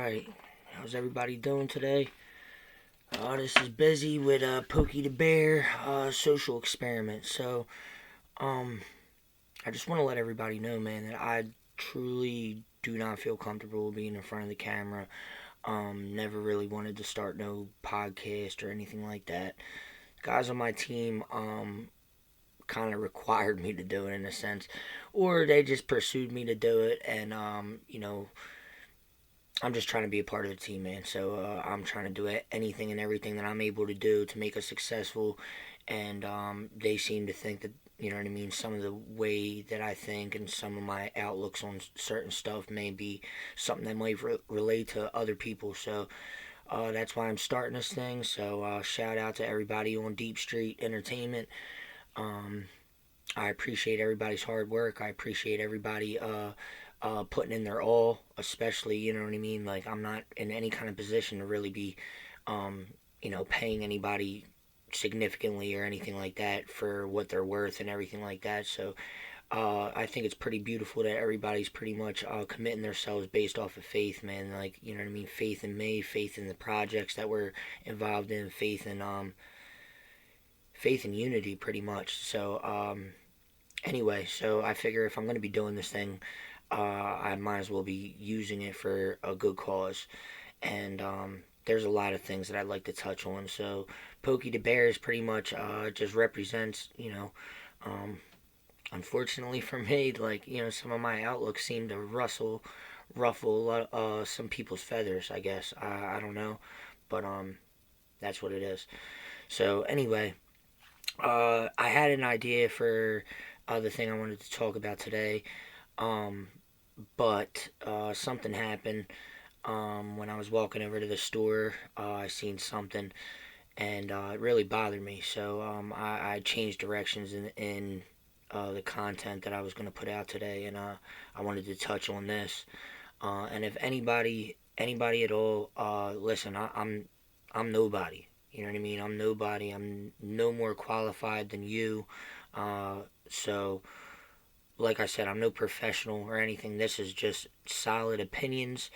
Alright, how's everybody doing today? This is Busy with Pokey the Bear social experiment. Um, I just want to let everybody know, man, that I truly do not feel comfortable being in front of the camera. Never really wanted to start no podcast or anything like that. Guys on my team, kind of required me to do it in a sense, or they just pursued me to do it, and I'm just trying to be a part of the team, man. So I'm trying to do anything and everything that I'm able to do to make us successful. And they seem to think that, you know what I mean, some of the way that I think and some of my outlooks on certain stuff may be something that might relate to other people. So that's why I'm starting this thing. So shout out to everybody on Deep Street Entertainment. Um, I appreciate everybody's hard work. I appreciate everybody putting in their all, especially, you know what I mean? Like, I'm not in any kind of position to really be, um, paying anybody significantly or anything like that for what they're worth and everything like that. So, I think it's pretty beautiful that everybody's pretty much committing themselves based off of faith, man. Like, you know what I mean? Faith in me, faith in the projects that we're involved in, faith in unity, pretty much. So, anyway, so I figure if I'm going to be doing this thing, I might as well be using it for a good cause. And there's a lot of things that I'd like to touch on. So Pokey the Bear is pretty much just represents, um, unfortunately for me, like, some of my outlooks seem to ruffle some people's feathers, I guess. I don't know. But that's what it is. So anyway, I had an idea for the thing I wanted to talk about today. Um, but something happened when I was walking over to the store. I seen something, and it really bothered me. So I changed directions in the content that I was going to put out today, and I wanted to touch on this. And if anybody at all, listen, I'm nobody. You know what I mean? I'm nobody. I'm no more qualified than you. Uh, so like I said, I'm no professional or anything. This is just solid opinions,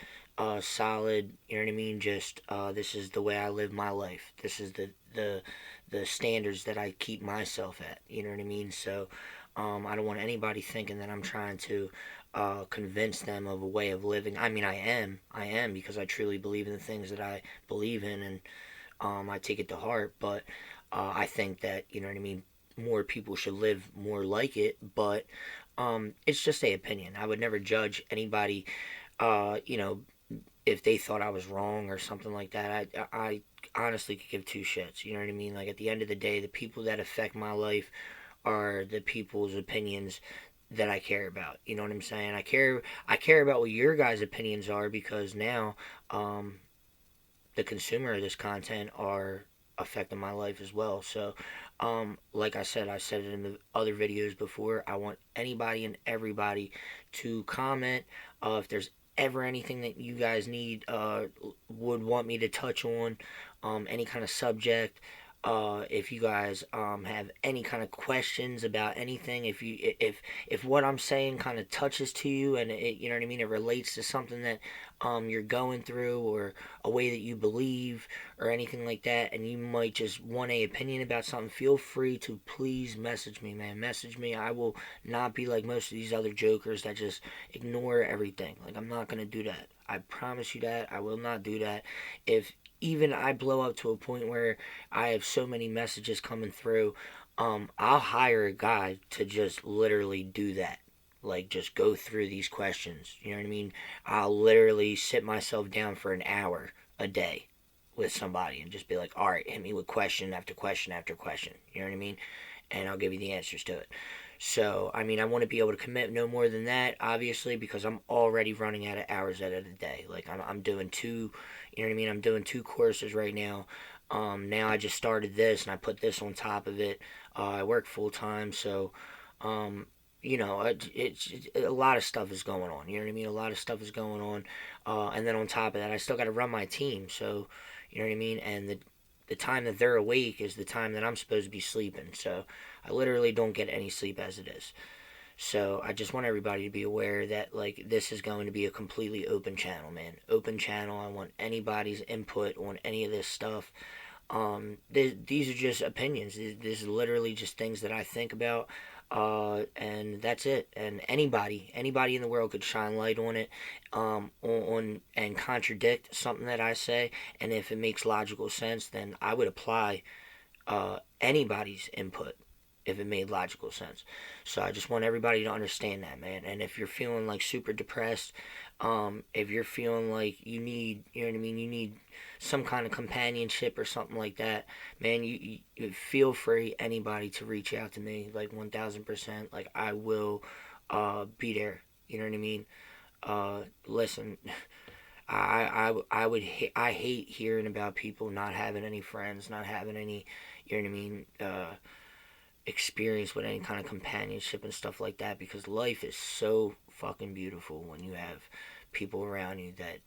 solid. You know what I mean? Just this is the way I live my life. This is the standards that I keep myself at. You know what I mean? So I don't want anybody thinking that I'm trying to convince them of a way of living. I mean, I am because I truly believe in the things that I believe in, and I take it to heart. But I think that, you know what I mean, more people should live more like it. But it's just a opinion. I would never judge anybody. Uh, you know, if they thought I was wrong or something like that. I honestly could give two shits. You know what I mean? Like, at the end of the day, the people that affect my life are the people's opinions that I care about. You know what I'm saying? I care about what your guys' opinions are, because now the consumer of this content are affecting my life as well. So, like I said it in the other videos before. I want anybody and everybody to comment if there's ever anything that you guys need, would want me to touch on, any kind of subject. If you guys have any kind of questions about anything, if what I'm saying kind of touches to you, and it, you know what I mean, it relates to something that you're going through, or a way that you believe, or anything like that, and you might just want a opinion about something, feel free to please message me, man. Message me. I will not be like most of these other jokers that just ignore everything. Like, I'm not gonna do that. I promise you that. I will not do that. If even I blow up to a point where I have so many messages coming through, I'll hire a guy to just literally do that. Like, just go through these questions. You know what I mean? I'll literally sit myself down for an hour a day with somebody and just be like, all right, hit me with question after question after question. You know what I mean? And I'll give you the answers to it. So, I mean, I want to be able to commit no more than that, obviously, because I'm already running out of hours out of the day. Like, I'm doing two, you know what I mean? I'm doing two courses right now. Now I just started this and I put this on top of it. I work full time, so, um, it's a lot of stuff is going on. You know what I mean? A lot of stuff is going on. And then on top of that, I still got to run my team. So, you know what I mean? And the time that they're awake is the time that I'm supposed to be sleeping. So I literally don't get any sleep as it is. So I just want everybody to be aware that like this is going to be a completely open channel, man. Open channel. I want anybody's input on any of this stuff. These are just opinions. This is literally just things that I think about, and that's it. And anybody in the world could shine light on it, on and contradict something that I say. And if it makes logical sense, then I would apply anybody's input if it made logical sense. So I just want everybody to understand that, man. And if you're feeling like super depressed, if you're feeling like you need, you know what I mean, you need some kind of companionship or something like that, man, you feel free, anybody, to reach out to me, like 1000%. Like I will be there. You know what I mean? Listen, I hate hearing about people not having any friends, not having any, you know what I mean, experience with any kind of companionship and stuff like that, because life is so fucking beautiful when you have people around you that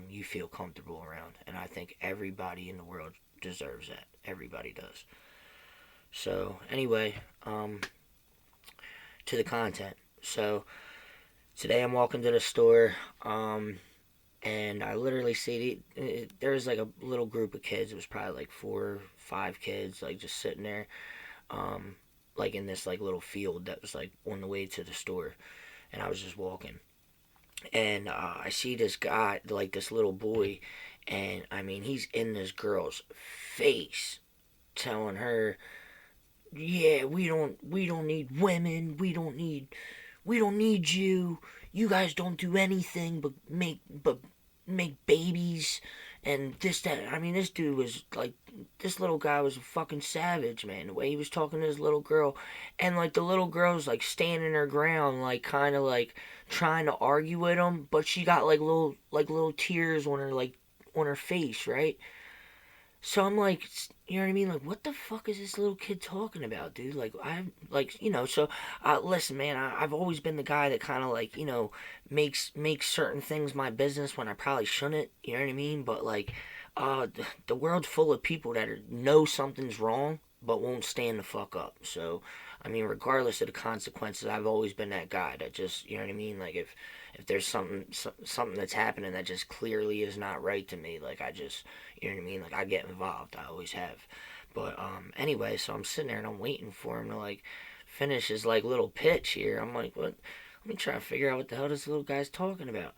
you feel comfortable around. And I think everybody in the world deserves that. Everybody does. So, anyway, to the content. So, today I'm walking to the store, and I literally see there was like a little group of kids. It was probably like 4 or 5 kids, like just sitting there, um, like in this like little field that was like on the way to the store, and I was just walking, and I see this guy, like this little boy, and I mean he's in this girl's face, telling her, "Yeah, we don't need women, we don't need you. You guys don't do anything but make babies." And this, that. I mean, this dude was like, this little guy was a fucking savage, man. The way he was talking to his little girl, and like the little girl's like standing her ground, like kind of like trying to argue with him, but she got like little tears on her, like on her face, right? So I'm like, you know what I mean? Like, what the fuck is this little kid talking about, dude? Like, like, so, listen, man, I've always been the guy that kind of like, makes certain things my business when I probably shouldn't, you know what I mean? But like, the world's full of people that know something's wrong, but won't stand the fuck up. So, I mean, regardless of the consequences, I've always been that guy that just, you know what I mean? Like, if there's something that's happening that just clearly is not right to me, like I just, you know what I mean? Like I get involved. I always have. But anyway, so I'm sitting there and I'm waiting for him to like finish his like little pitch here. I'm like, what? Let me try to figure out what the hell this little guy's talking about.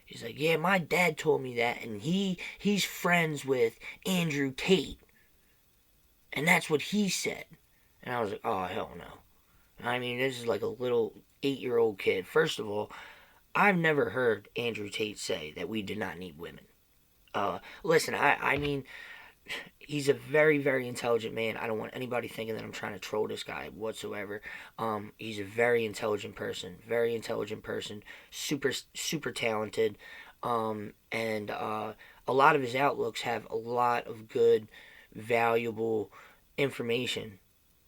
He's like, yeah, my dad told me that, and he's friends with Andrew Tate, and that's what he said. And I was like, oh hell no. I mean, this is like a little 8-year-old kid. First of all, I've never heard Andrew Tate say that we did not need women. Listen, I mean, he's a very, very intelligent man. I don't want anybody thinking that I'm trying to troll this guy whatsoever. He's a very intelligent person, super, super talented, and a lot of his outlooks have a lot of good, valuable information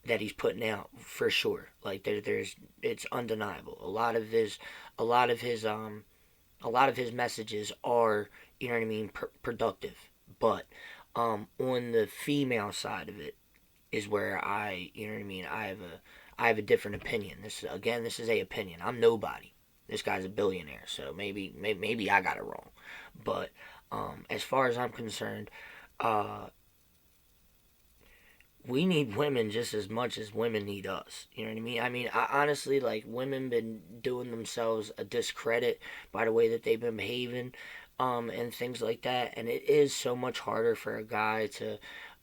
that he's putting out for sure. Like there's, it's undeniable. A lot of his messages are, you know what I mean, productive. But on the female side of it is where you know what I mean, I have a different opinion. This is a opinion. I'm nobody. This guy's a billionaire, so maybe I got it wrong. But as far as I'm concerned, uh, we need women just as much as women need us. You know what I mean? I mean, honestly, like women been doing themselves a discredit by the way that they've been behaving, and things like that. And it is so much harder for a guy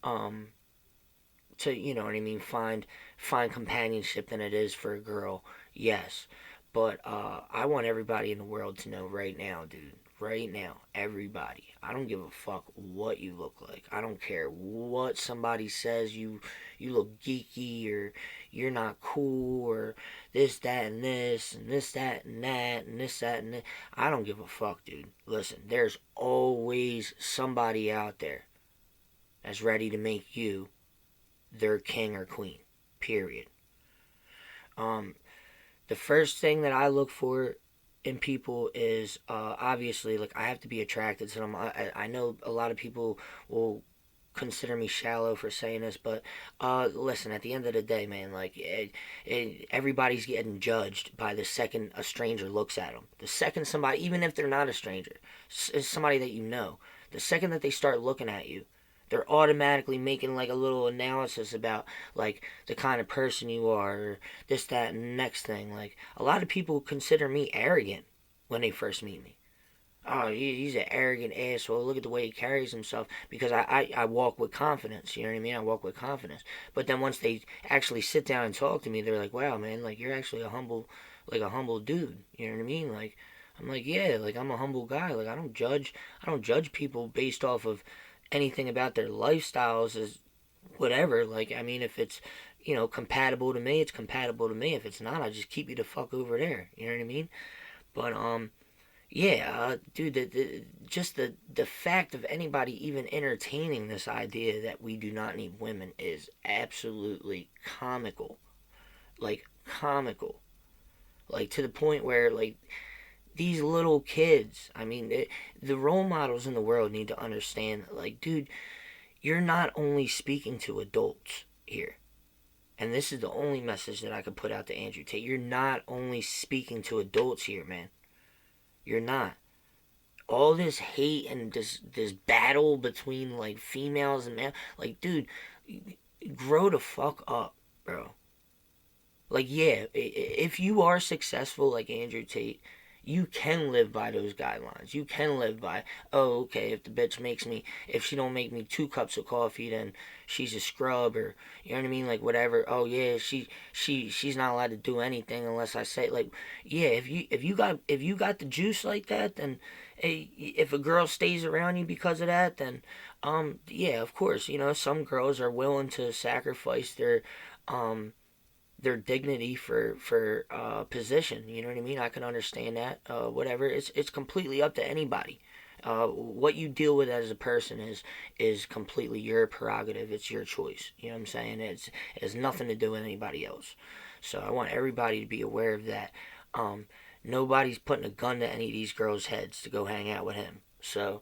um, to you know what I mean, find companionship than it is for a girl. Yes, but I want everybody in the world to know right now, dude. Right now, everybody. I don't give a fuck what you look like. I don't care what somebody says. You look geeky, or you're not cool, or this, that, and this, and this, that, and that, and this, that, and that. I don't give a fuck, dude. Listen, there's always somebody out there that's ready to make you their king or queen. Period. Um, the first thing that I look for in people is obviously, like, I have to be attracted to them. I know a lot of people will consider me shallow for saying this, but listen, at the end of the day, man, like everybody's getting judged by the second a stranger looks at them. The second somebody, even if they're not a stranger, is somebody that you know, the second that they start looking at you, they're automatically making like a little analysis about like the kind of person you are, or this, that, and next thing. Like a lot of people consider me arrogant when they first meet me. Oh, he's an arrogant asshole. Look at the way he carries himself. Because I walk with confidence. You know what I mean? I walk with confidence. But then once they actually sit down and talk to me, they're like, wow, man, like you're actually a humble dude. You know what I mean? Like, I'm like, yeah, like I'm a humble guy. Like I don't judge people based off of anything about their lifestyles as whatever. Like, I mean, if it's, compatible to me, it's compatible to me. If it's not, I just keep you the fuck over there. You know what I mean? But, yeah, dude, just the fact of anybody even entertaining this idea that we do not need women is absolutely comical. Like, comical. Like, to the point where, like, these little kids, I mean, the role models in the world need to understand, like, dude, you're not only speaking to adults here. And this is the only message that I could put out to Andrew Tate. You're not only speaking to adults here, man. You're not. All this hate and this battle between like females and males, like, dude, grow the fuck up, bro. Like, yeah, if you are successful like Andrew Tate, you can live by those guidelines. You can live by, oh, okay, if the bitch makes me, if she don't make me 2 cups of coffee, then she's a scrub, or you know what I mean, like whatever. Oh yeah, she's not allowed to do anything unless I say, like, yeah, if you got the juice like that, then hey, if a girl stays around you because of that, then yeah, of course, some girls are willing to sacrifice um their dignity for position. You know what I mean? I can understand that. Whatever. It's completely up to anybody. What you deal with as a person is completely your prerogative. It's your choice. You know what I'm saying? It has nothing to do with anybody else. So I want everybody to be aware of that. Nobody's putting a gun to any of these girls' heads to go hang out with him. So,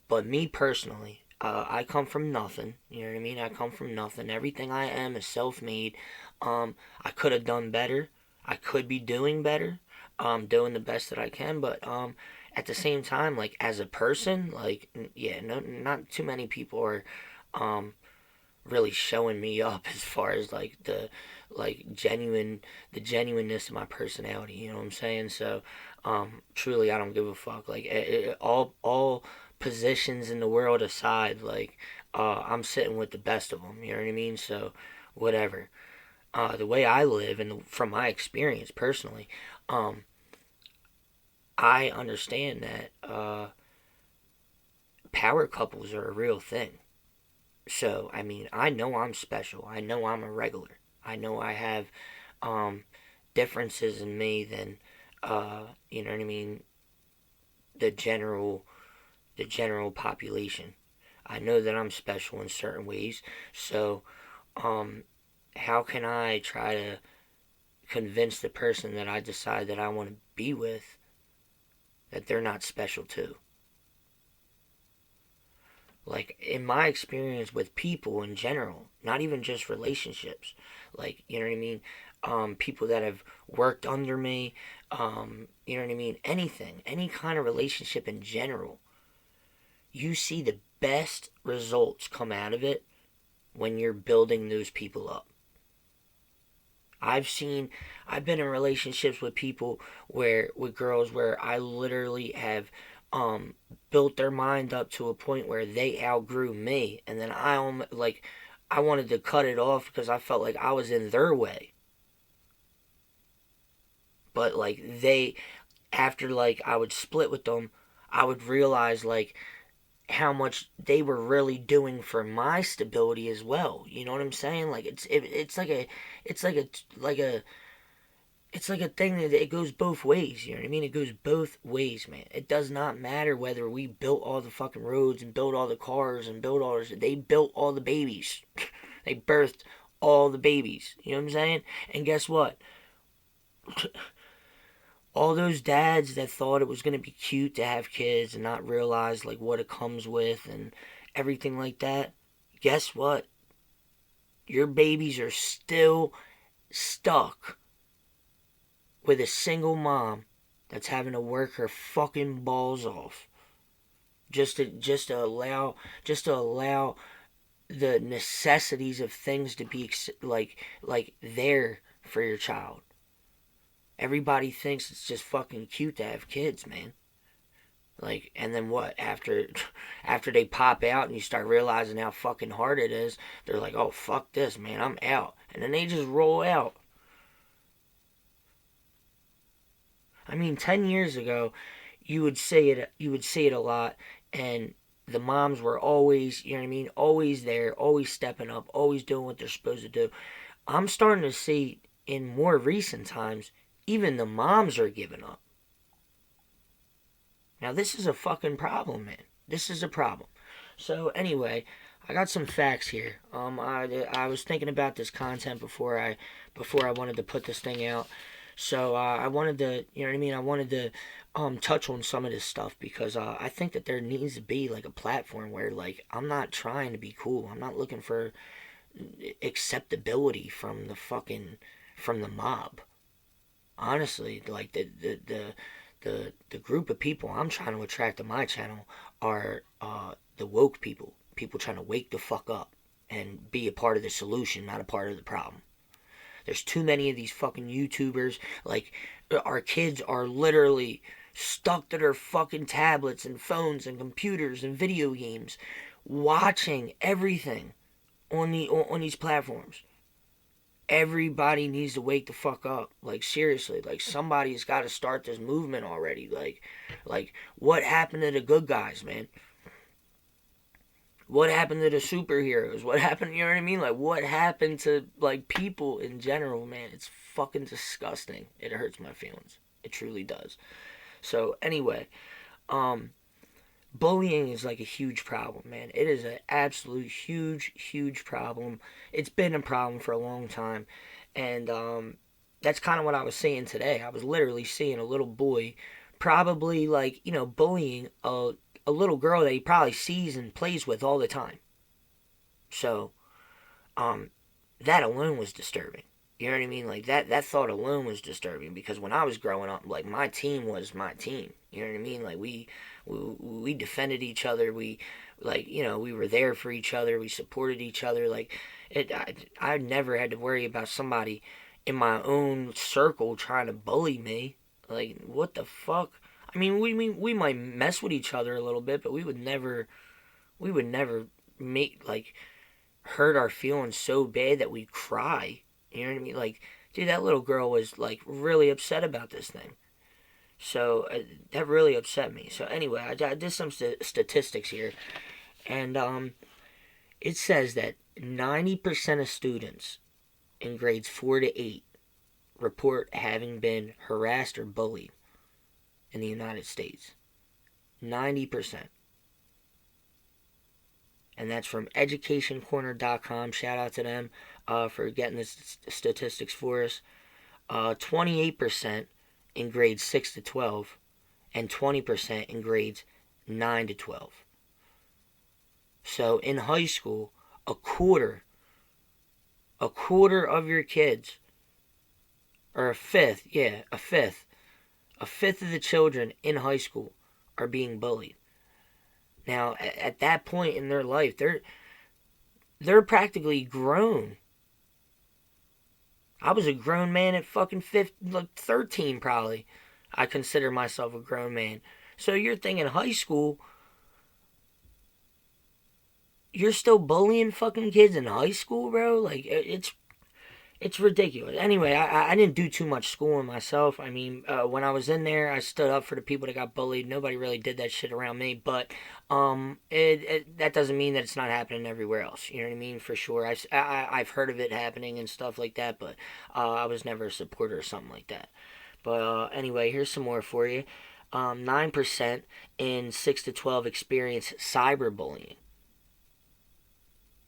but me personally, I come from nothing. You know what I mean? I come from nothing. Everything I am is self-made. I could have done better. I could be doing better. Doing the best that I can, but at the same time, like as a person, like yeah, no, not too many people are um really showing me up as far as like the genuineness of my personality. You know what I'm saying? So, truly, I don't give a fuck. Like all positions in the world aside, like I'm sitting with the best of them. You know what I mean? So, whatever. The way I live and from my experience personally, um, I understand that power couples are a real thing. So, I mean, I know I'm special. I know I'm a regular. I know I have um, differences in me than, you know what I mean, the general the general population. I know that I'm special in certain ways. So, um, how can I try to convince the person that I decide that I want to be with that they're not special too? Like, in my experience with people in general, not even just relationships, like, you know what I mean? People that have worked under me, you know what I mean? Anything, any kind of relationship in general, you see the best results come out of it when you're building those people up. I've seen, I've been in relationships with people with girls where I literally have um, built their mind up to a point where they outgrew me, and then I wanted to cut it off because I felt like I was in their way. But like after like I would split with them, I would realize like how much they were really doing for my stability as well. You know what I'm saying? Like it's like it's like a like a it's like a thing that it goes both ways. You know what I mean? It goes both ways, man. It does not matter whether we built all the fucking roads and built all the cars and built all this. They built all the babies. They birthed all the babies. You know what I'm saying? And guess what? All those dads that thought it was gonna be cute to have kids and not realize like what it comes with, everything like that, guess what? Your babies are still stuck with a single mom that's having to work her fucking balls off just to allow the necessities of things to be like there for your child. Everybody thinks it's just fucking cute to have kids, man. Like, and then what? After they pop out and you start realizing how fucking hard it is, they're like, "Oh fuck this, man, I'm out," and then they just roll out. I mean, 10 years ago, you would say it. You would see it a lot, and the moms were always, you know what I mean, always there, always stepping up, always doing what they're supposed to do. I'm starting to see in more recent times, even the moms are giving up. Now this is a fucking problem, man. This is a problem. So anyway, I got some facts here. I was thinking about this content before I wanted to put this thing out. So I wanted to, you know what I mean. I wanted to touch on some of this stuff because I think that there needs to be like a platform where like I'm not trying to be cool. I'm not looking for acceptability from the mob. Honestly, like the group of people I'm trying to attract to my channel are the woke people. People trying to wake the fuck up and be a part of the solution, not a part of the problem. There's too many of these fucking YouTubers. Like, our kids are literally stuck to their fucking tablets and phones and computers and video games, watching everything on these platforms. Everybody needs to wake the fuck up. Like, seriously, like somebody's got to start this movement already. Like what happened to the good guys, man? What happened to the superheroes? What happened, you know what I mean? Like, what happened to like people in general, man? It's fucking disgusting. It hurts my feelings. It truly does. So anyway, um bullying is like a huge problem, man. It is an absolute huge problem. It's been a problem for a long time. And that's kind of what I was seeing today. I was literally seeing a little boy probably like, bullying a little girl that he probably sees and plays with all the time. So, um that alone was disturbing. You know what I mean? Like that thought alone was disturbing because when I was growing up, like my team was my team. You know what I mean? Like we defended each other. We like we were there for each other. We supported each other. Like I never had to worry about somebody in my own circle trying to bully me. Like what the fuck? I mean, we might mess with each other a little bit, but we would never make like hurt our feelings so bad that we cry. You know what I mean? Like, dude, that little girl was like really upset about this thing. So that really upset me. So anyway, I did some statistics here, and it says that 90% of students in grades 4 to 8 report having been harassed or bullied in the United States. 90%. And that's from educationcorner.com. Shout out to them for getting the statistics for us. 28% in grades 6 to 12, and 20% in grades 9 to 12. So in high school, a quarter of your kids, or a fifth of the children in high school are being bullied. Now, at that point in their life, they're practically grown. I was a grown man at fucking 13 probably. I consider myself a grown man. So you're thinking high school, you're still bullying fucking kids in high school, bro? Like, it's ridiculous. Anyway, I didn't do too much schooling myself. I mean, when I was in there, I stood up for the people that got bullied. Nobody really did that shit around me, but that doesn't mean that it's not happening everywhere else. You know what I mean? For sure, I've heard of it happening and stuff like that, but I was never a supporter or something like that. But anyway, here's some more for you. 9% in 6 to 12 experience cyberbullying.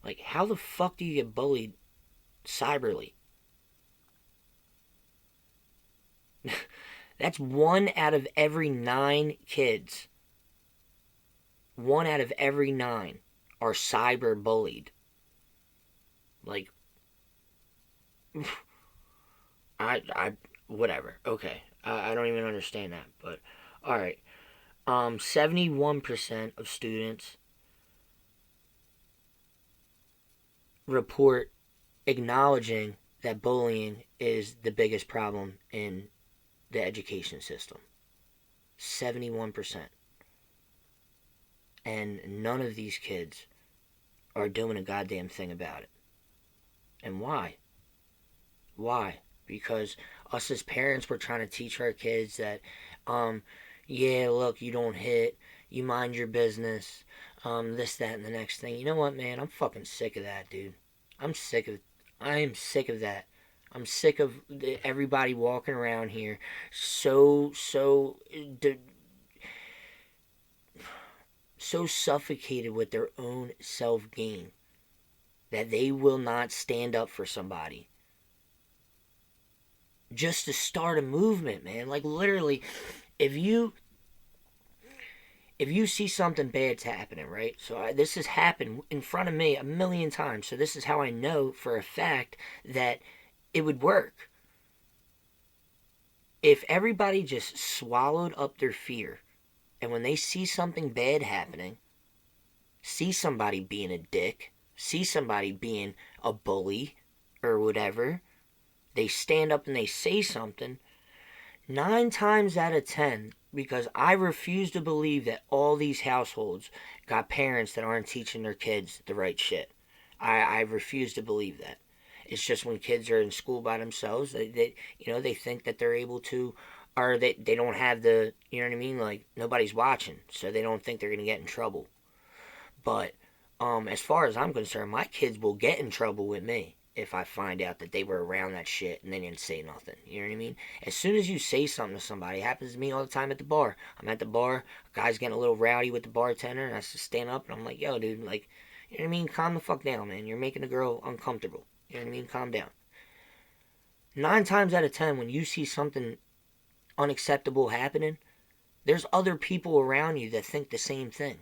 Like, how the fuck do you get bullied cyberly? That's 1 out of every 9 kids. 1 out of every 9 are cyber bullied. Like, I whatever. Okay, I don't even understand that. But all right, 71% of students report acknowledging that bullying is the biggest problem in the education system. 71%. And none of these kids are doing a goddamn thing about it. And why? Why? Because us as parents, we're trying to teach our kids that, yeah, look, you don't hit, you mind your business, this, that, and the next thing. You know what, man? I'm fucking sick of that, dude. I'm sick of, I am sick of that. I'm sick of everybody walking around here so suffocated with their own self-gain that they will not stand up for somebody just to start a movement, man. Like, literally, if you see something bad's happening, right? So this has happened in front of me a million times. So this is how I know for a fact that it would work. If everybody just swallowed up their fear, and when they see something bad happening, see somebody being a dick, see somebody being a bully or whatever, they stand up and they say something, 9 times out of 10, because I refuse to believe that all these households got parents that aren't teaching their kids the right shit. I refuse to believe that. It's just when kids are in school by themselves, they think that they're able to, or they don't have the, you know what I mean? Like, nobody's watching, so they don't think they're going to get in trouble. But as far as I'm concerned, my kids will get in trouble with me if I find out that they were around that shit and they didn't say nothing. You know what I mean? As soon as you say something to somebody, it happens to me all the time at the bar. I'm at the bar, a guy's getting a little rowdy with the bartender, and I just stand up and I'm like, yo, dude, like, you know what I mean? Calm the fuck down, man. You're making the girl uncomfortable. You know what I mean? Calm down. 9 times out of 10, when you see something unacceptable happening, there's other people around you that think the same thing.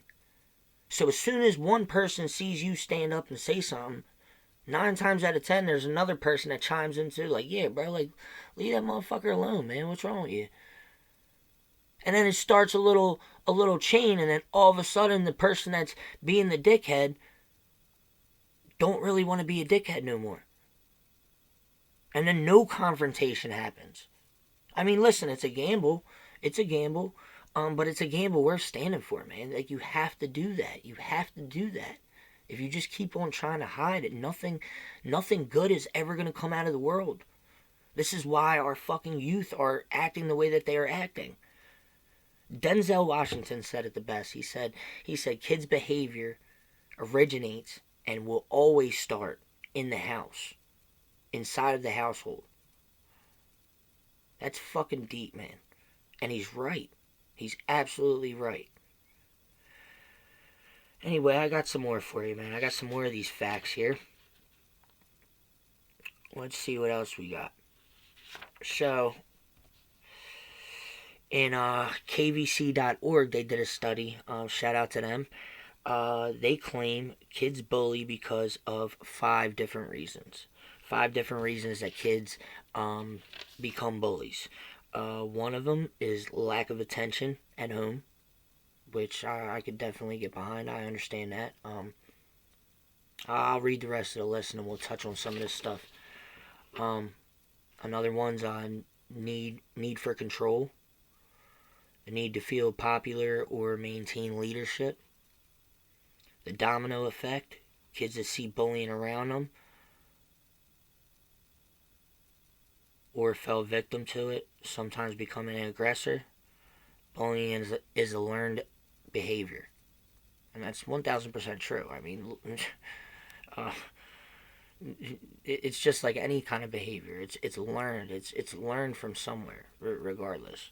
So as soon as one person sees you stand up and say something, 9 times out of 10, there's another person that chimes in too, like, yeah, bro, like, leave that motherfucker alone, man. What's wrong with you? And then it starts a little chain, and then all of a sudden, the person that's being the dickhead don't really want to be a dickhead no more. And then no confrontation happens. I mean, listen, it's a gamble. It's a gamble. But it's a gamble worth standing for, man. Like, you have to do that. You have to do that. If you just keep on trying to hide it, nothing good is ever going to come out of the world. This is why our fucking youth are acting the way that they are acting. Denzel Washington said it the best. He said kids' behavior originates and will always start in the house, inside of the household. That's fucking deep, man. And he's right. He's absolutely right. Anyway, I got some more for you, man. I got some more of these facts here. Let's see what else we got. So, in kvc.org, they did a study. Shout out to them. They claim kids bully because of 5 different reasons. 5 different reasons that kids become bullies. One of them is lack of attention at home, which I could definitely get behind. I understand that. I'll read the rest of the list and we'll touch on some of this stuff. Another one's on need for control, the need to feel popular or maintain leadership, the domino effect, kids that see bullying around them or fell victim to it, sometimes becoming an aggressor. Bullying is a learned behavior. And that's 1,000% true. I mean, it's just like any kind of behavior. It's learned. It's learned from somewhere, regardless.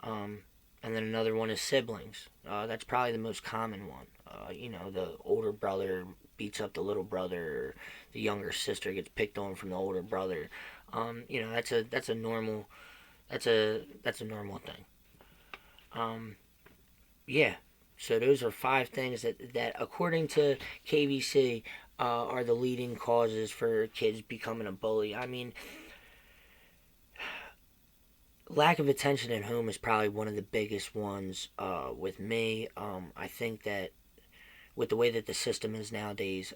And then another one is siblings. That's probably the most common one. The older brother beats up the little brother, or the younger sister gets picked on from the older brother. That's a normal thing. Yeah, So those are 5 things that according to KBC, are the leading causes for kids becoming a bully. I mean, lack of attention at home is probably one of the biggest ones with me. I think that with the way that the system is nowadays,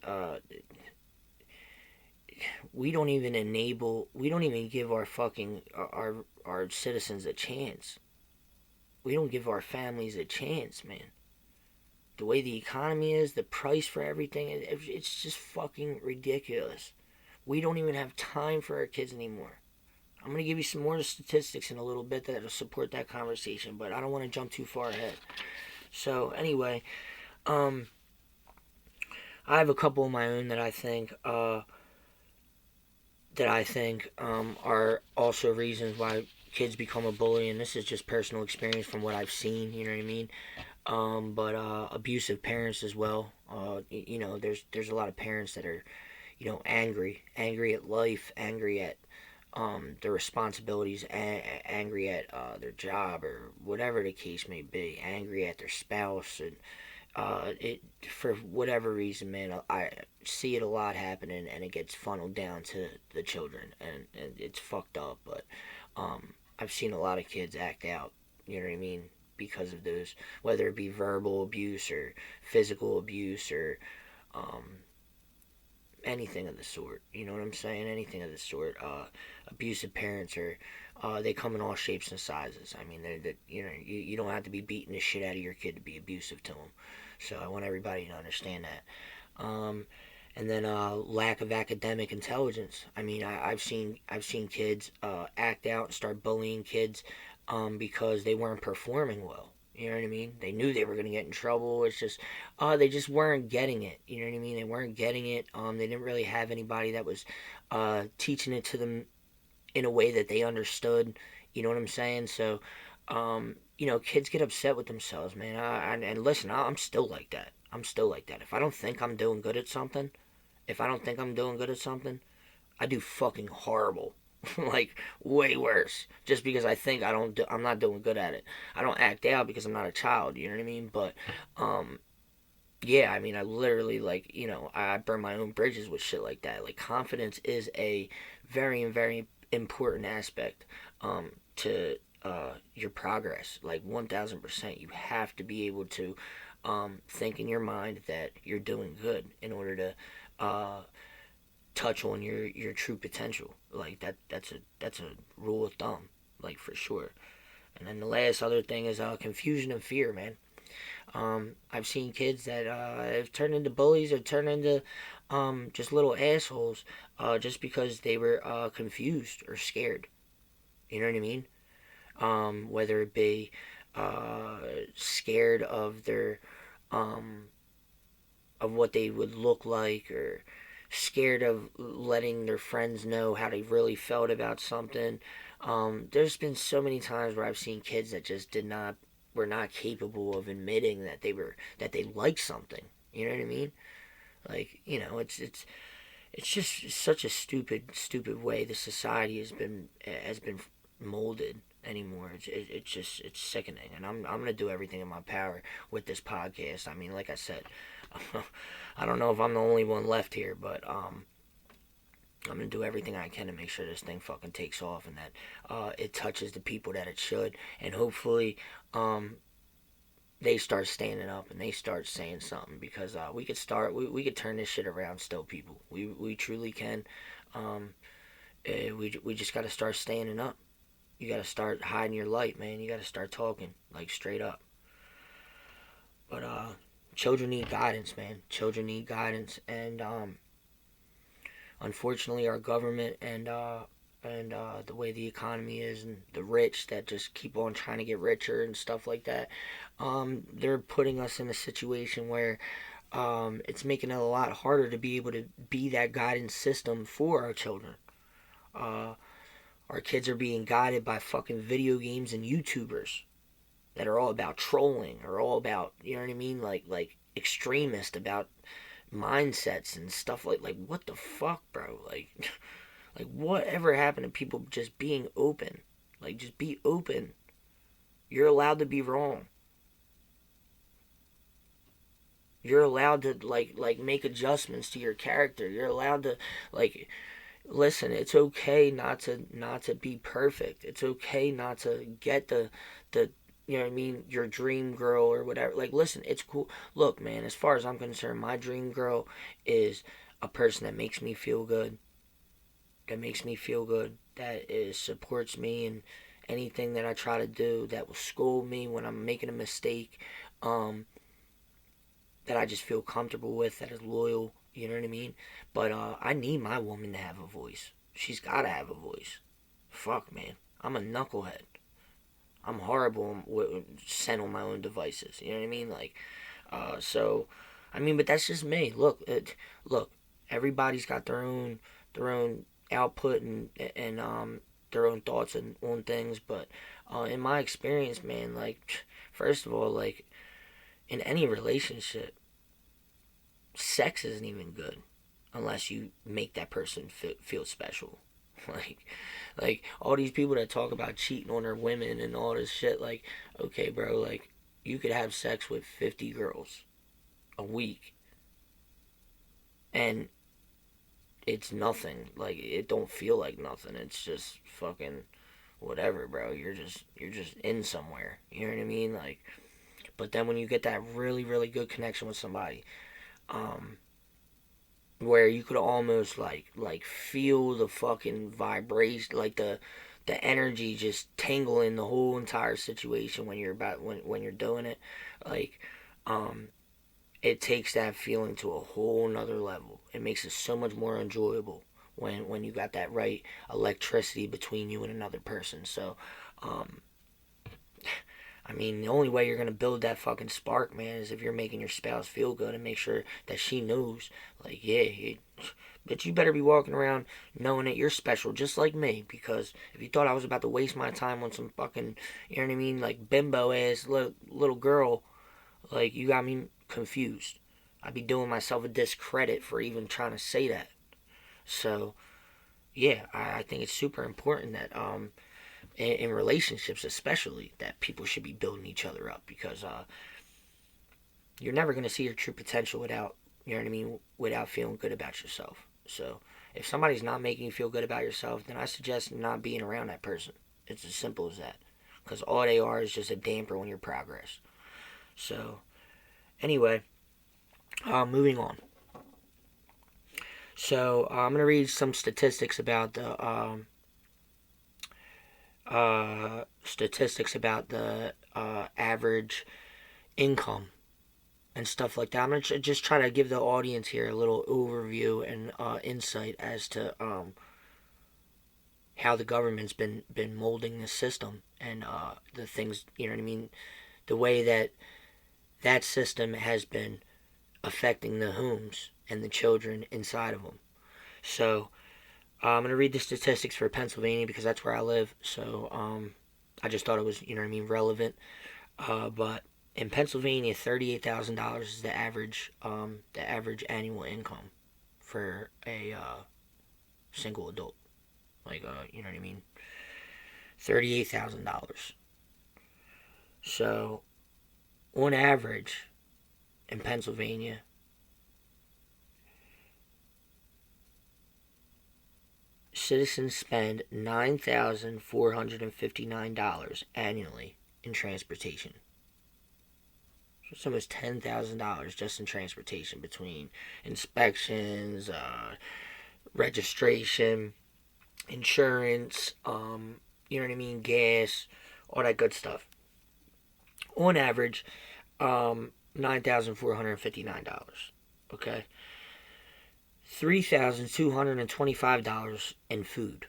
we don't even give our fucking our citizens a chance. We don't give our families a chance, man. The way the economy is, the price for everything, it's just fucking ridiculous. We don't even have time for our kids anymore. I'm going to give you some more statistics in a little bit that'll support that conversation, but I don't want to jump too far ahead. So, anyway, um, I have a couple of my own that I think are also reasons why kids become a bully, and this is just personal experience from what I've seen. You know what I mean? But abusive parents as well. There's a lot of parents that are, angry at life, angry at their responsibilities, angry at their job or whatever the case may be, angry at their spouse, and it for whatever reason, man. I see it a lot happening, and it gets funneled down to the children, and it's fucked up. But I've seen a lot of kids act out. You know what I mean? Because of those, whether it be verbal abuse or physical abuse or um, anything of the sort. You know what I'm saying? Anything of the sort. Abusive parents are. They come in all shapes and sizes. I mean, you don't have to be beating the shit out of your kid to be abusive to them. So I want everybody to understand that. And then lack of academic intelligence. I mean, I've seen kids act out and start bullying kids because they weren't performing well. You know what I mean? They knew they were going to get in trouble. It's just, they just weren't getting it. You know what I mean? They weren't getting it. They didn't really have anybody that was teaching it to them in a way that they understood. You know what I'm saying? So, kids get upset with themselves, man. And listen, I'm still like that. I'm still like that. If I don't think I'm doing good at something, I do fucking horrible. Like way worse. Just because I think I'm not doing good at it. I don't act out because I'm not a child. You know what I mean? But yeah, I mean, I literally I burn my own bridges with shit like that. Like confidence is a very very important aspect to your progress. Like 1,000%, you have to be able to think in your mind that you're doing good in order to touch on your true potential. Like that's a rule of thumb, like for sure. And then the last other thing is confusion and fear, man. I've seen kids that have turned into bullies or turned into just little assholes just because they were confused or scared. You know what I mean? Whether it be scared of their um, of what they would look like, or scared of letting their friends know how they really felt about something. There's been so many times where I've seen kids that just were not capable of admitting that they liked something. You know what I mean? Like, it's just such a stupid way the society has been molded anymore. It's sickening, and I'm gonna do everything in my power with this podcast. I mean, like I said, I don't know if I'm the only one left here, but I'm gonna do everything I can to make sure this thing fucking takes off, and that it touches the people that it should, and hopefully they start standing up and they start saying something, because we could turn this shit around still, people. We truly can. We just gotta start standing up. You gotta start hiding your light, man. You gotta start talking, like, straight up. But children need guidance, man. Children need guidance, and unfortunately, our government and the way the economy is, and the rich that just keep on trying to get richer and stuff like that, they're putting us in a situation where it's making it a lot harder to be able to be that guidance system for our children. Uh, our kids are being guided by fucking video games and YouTubers that are all about trolling, or all about, you know what I mean, like extremist about mindsets and stuff, like what the fuck, bro? Like like whatever happened to people just being open? Like, just be open. You're allowed to be wrong. You're allowed to make adjustments to your character. You're allowed to like listen. It's okay not to be perfect. It's okay not to get the you know what I mean, your dream girl or whatever. Like, listen, it's cool. Look, man, as far as I'm concerned, my dream girl is a person that makes me feel good. That makes me feel good. That is supports me in anything that I try to do. That will scold me when I'm making a mistake. Um, that I just feel comfortable with, that is loyal, you know what I mean? But I need my woman to have a voice. She's got to have a voice. Fuck, man. I'm a knucklehead. I'm horrible with sent on my own devices, you know what I mean? Like, so, I mean, but that's just me. Look, everybody's got their own output and their own thoughts and on things, but in my experience, man, like, first of all, like, in any relationship, sex isn't even good unless you make that person feel special. Like, like all these people that talk about cheating on their women and all this shit. Like, okay, bro, like you could have sex with 50 girls a week, and it's nothing. Like, it don't feel like nothing. It's just fucking whatever, bro. You're just in somewhere. You know what I mean? Like, but then when you get that really really good connection with somebody, um, where you could almost like feel the fucking vibration, like the energy just tingling the whole entire situation when you're doing it, like um it takes that feeling to a whole nother level. It makes it so much more enjoyable when you got that right electricity between you and another person. So um I mean, the only way you're gonna build that fucking spark, man, is if you're making your spouse feel good and make sure that she knows, like, yeah, but you better be walking around knowing that you're special, just like me. Because if you thought I was about to waste my time on some fucking, you know what I mean, like bimbo ass little girl, like you got me confused. I'd be doing myself a discredit for even trying to say that. So yeah, I think it's super important that in relationships especially, that people should be building each other up, because you're never going to see your true potential without, you know what I mean, without feeling good about yourself. So if somebody's not making you feel good about yourself, then I suggest not being around that person. It's as simple as that, because all they are is just a damper on your progress. So anyway, moving on. So I'm going to read some statistics about the average income and stuff like that. I'm gonna just try to give the audience here a little overview and insight as to how the government's been molding the system, and the things, you know what I mean, the way that system has been affecting the homes and the children inside of them. So I'm gonna read the statistics for Pennsylvania because that's where I live. So I just thought it was, you know what I mean, relevant. But in Pennsylvania, $38,000 is the average annual income for a single adult. Like, you know what I mean, $38,000. So on average in Pennsylvania, citizens spend $9,459 annually in transportation. It's almost $10,000 just in transportation, between inspections, registration, insurance, you know what I mean, gas, all that good stuff. On average, $9,459. Okay, $3,225 in food.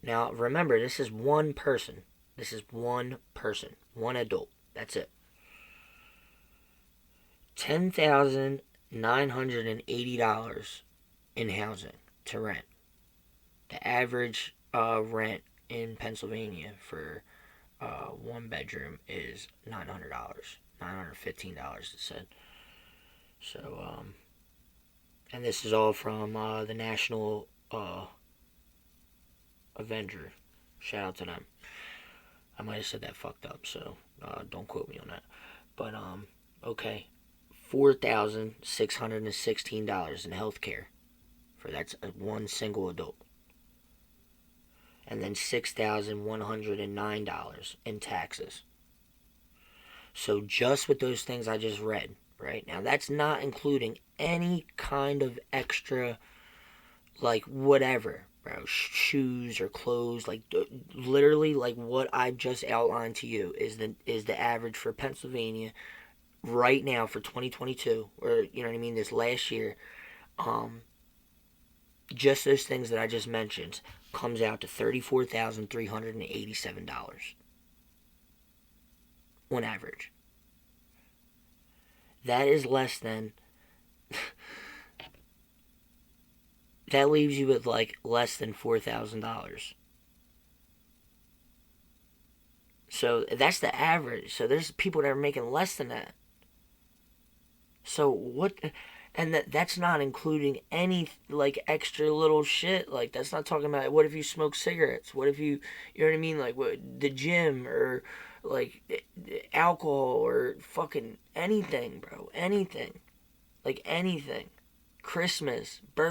Now remember, this is one person. This is one person, one adult. That's it. $10,980 in housing to rent. The average rent in Pennsylvania for one bedroom is $900, $915 it said. So and this is all from the National Avenger. Shout out to them. I might have said that fucked up, so don't quote me on that. But okay, $4,616 in health care. That's one single adult. And then $6,109 in taxes. So just with those things I just read, right? Now that's not including any kind of extra, like whatever, bro, shoes or clothes, like literally like what I've just outlined to you is the average for Pennsylvania right now for 2022, or you know what I mean, this last year. Just those things that I just mentioned comes out to $34,387 on average. That is less than. That leaves you with like less than $4,000. So that's the average. So there's people that are making less than that. So what? And that's not including any like extra little shit. Like that's not talking about what if you smoke cigarettes? What if you know what I mean? Like what, the gym or like alcohol or fucking anything, bro. Anything. Like anything. Christmas, birthday.